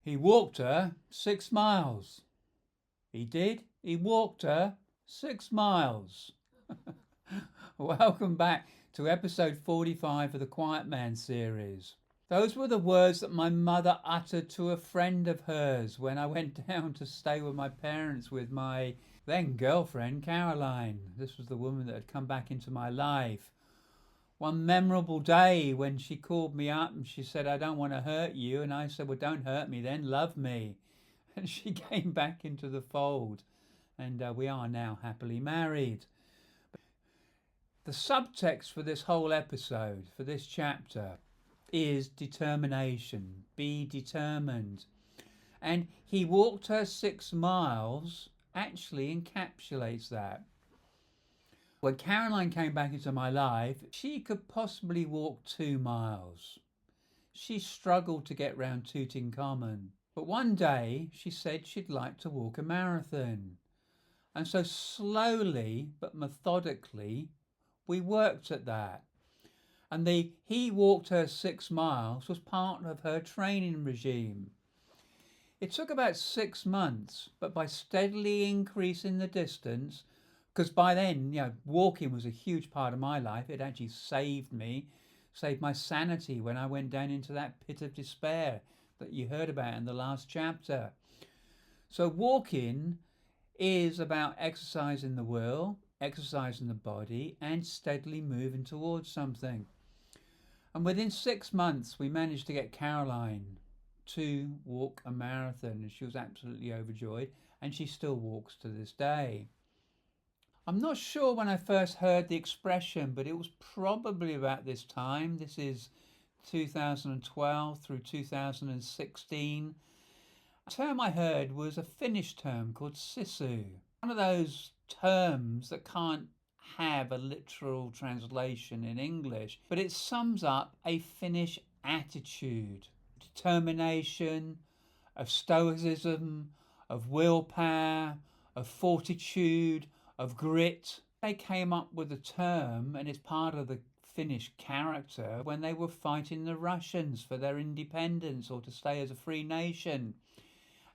He walked her 6 miles. He did. He walked her 6 miles. Welcome back to episode 45 of the Quiet Man series. Those were the words that my mother uttered to a friend of hers when I went down to stay with my parents with my then girlfriend, Caroline. This was the woman that had come back into my life. One memorable day when she called me up and she said, "I don't want to hurt you." And I said, "Well, don't hurt me then, love me." And she came back into the fold. And we are now happily married. The subtext for this whole episode, for this chapter, is determination. Be determined. And he walked her 6 miles actually encapsulates that. When Caroline came back into my life, she could possibly walk 2 miles. She struggled to get round Tooting Common. But one day she said she'd like to walk a marathon. And so slowly but methodically, we worked at that. And the he walked her 6 miles was part of her training regime. It took about 6 months, but by steadily increasing the distance, because by then, walking was a huge part of my life. It actually saved me, saved my sanity when I went down into that pit of despair that you heard about in the last chapter. So walking is about exercising the will, exercising the body, and steadily moving towards something. And within 6 months, we managed to get Caroline to walk a marathon, and she was absolutely overjoyed, and she still walks to this day. I'm not sure when I first heard the expression, but it was probably about this time. This is 2012 through 2016. The term I heard was a Finnish term called SISU. One of those terms that can't have a literal translation in English, but it sums up a Finnish attitude, determination, of stoicism, of willpower, of fortitude, of grit. They came up with the term, and it's part of the Finnish character, when they were fighting the Russians for their independence or to stay as a free nation.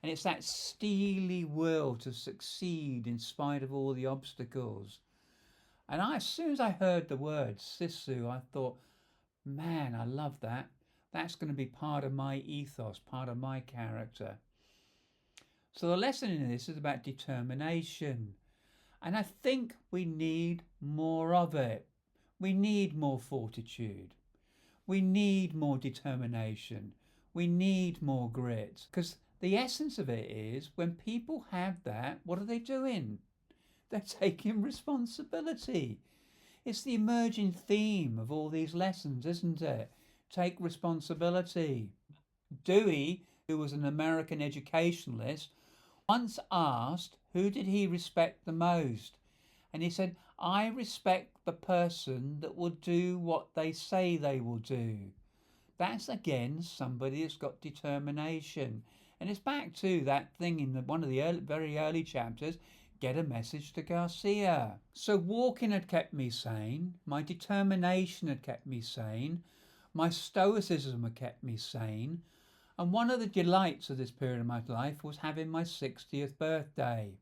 And it's that steely will to succeed in spite of all the obstacles. And as soon as I heard the word SISU, I thought, man, I love that. That's going to be part of my ethos, part of my character. So the lesson in this is about determination. And I think we need more of it. We need more fortitude. We need more determination. We need more grit. Because the essence of it is, when people have that, what are they doing? They're taking responsibility. It's the emerging theme of all these lessons, isn't it? Take responsibility. Dewey, who was an American educationalist, once asked who did he respect the most. And he said, "I respect the person that will do what they say they will do." That's again somebody that's got determination. And it's back to that thing in one of the very early chapters, get a message to Garcia. So walking had kept me sane. My determination had kept me sane. My stoicism had kept me sane. And one of the delights of this period of my life was having my 60th birthday.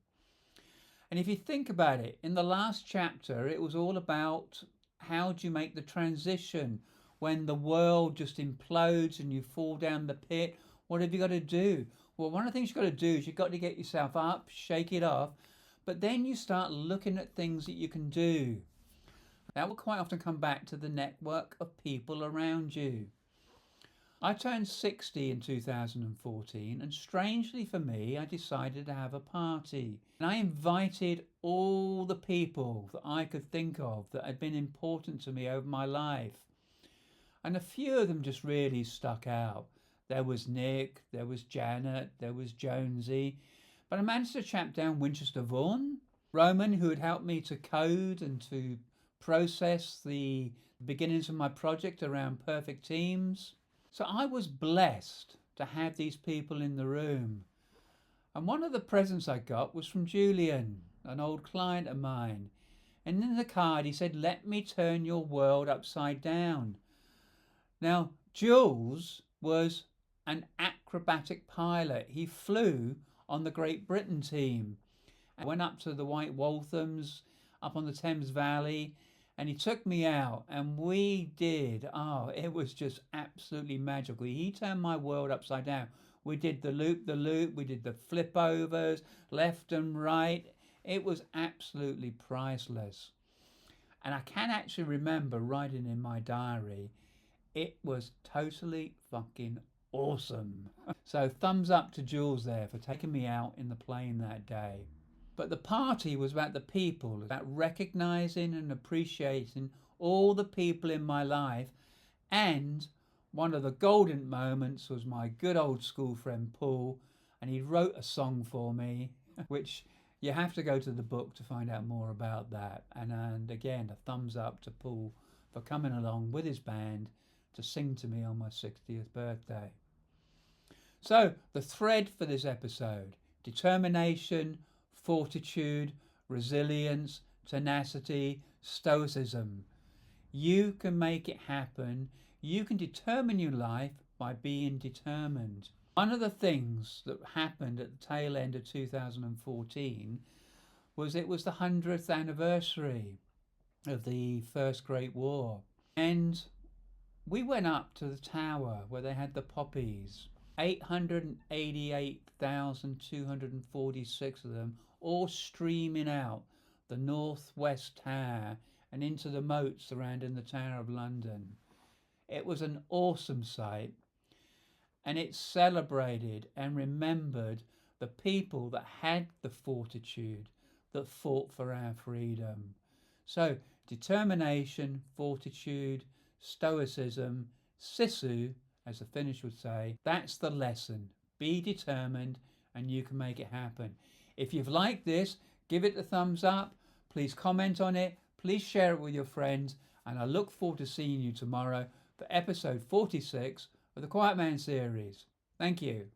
And if you think about it, in the last chapter, it was all about how do you make the transition when the world just implodes and you fall down the pit. What have you got to do? Well, one of the things you've got to do is you've got to get yourself up, shake it off, but then you start looking at things that you can do. That will quite often come back to the network of people around you. I turned 60 in 2014, and strangely for me, I decided to have a party. And I invited all the people that I could think of that had been important to me over my life. And a few of them just really stuck out. There was Nick, there was Janet, there was Jonesy. But I managed to chap down Winchester Vaughan, Roman, who had helped me to code and to process the beginnings of my project around perfect teams. So I was blessed to have these people in the room. And one of the presents I got was from Julian, an old client of mine. And in the card he said, "Let me turn your world upside down." Now, Jules was an acronym acrobatic pilot. He flew on the Great Britain team. I went up to the White Walthams up on the Thames Valley, and he took me out, and we did, it was just absolutely magical. He turned my world upside down. We did the loop, we did the flip overs, left and right. It was absolutely priceless. And I can actually remember writing in my diary, it was totally fucking awesome. So thumbs up to Jules there for taking me out in the plane that day. But the party was about the people, about recognizing and appreciating all the people in my life. And one of the golden moments was my good old school friend Paul, and he wrote a song for me, which you have to go to the book to find out more about that. And again, a thumbs up to Paul for coming along with his band to sing to me on my 60th birthday. So the thread for this episode: determination, fortitude, resilience, tenacity, stoicism. You can make it happen. You can determine your life by being determined. One of the things that happened at the tail end of 2014 was it was the 100th anniversary of the First Great War. And we went up to the tower where they had the poppies. 888,246 of them, all streaming out the northwest tower and into the moats surrounding the Tower of London. It was an awesome sight, and it celebrated and remembered the people that had the fortitude, that fought for our freedom. So determination, fortitude, stoicism, SISU, as the Finnish would say, that's the lesson. Be determined and you can make it happen. If you've liked this, give it a thumbs up. Please comment on it. Please share it with your friends. And I look forward to seeing you tomorrow for episode 46 of the Quiet Man series. Thank you.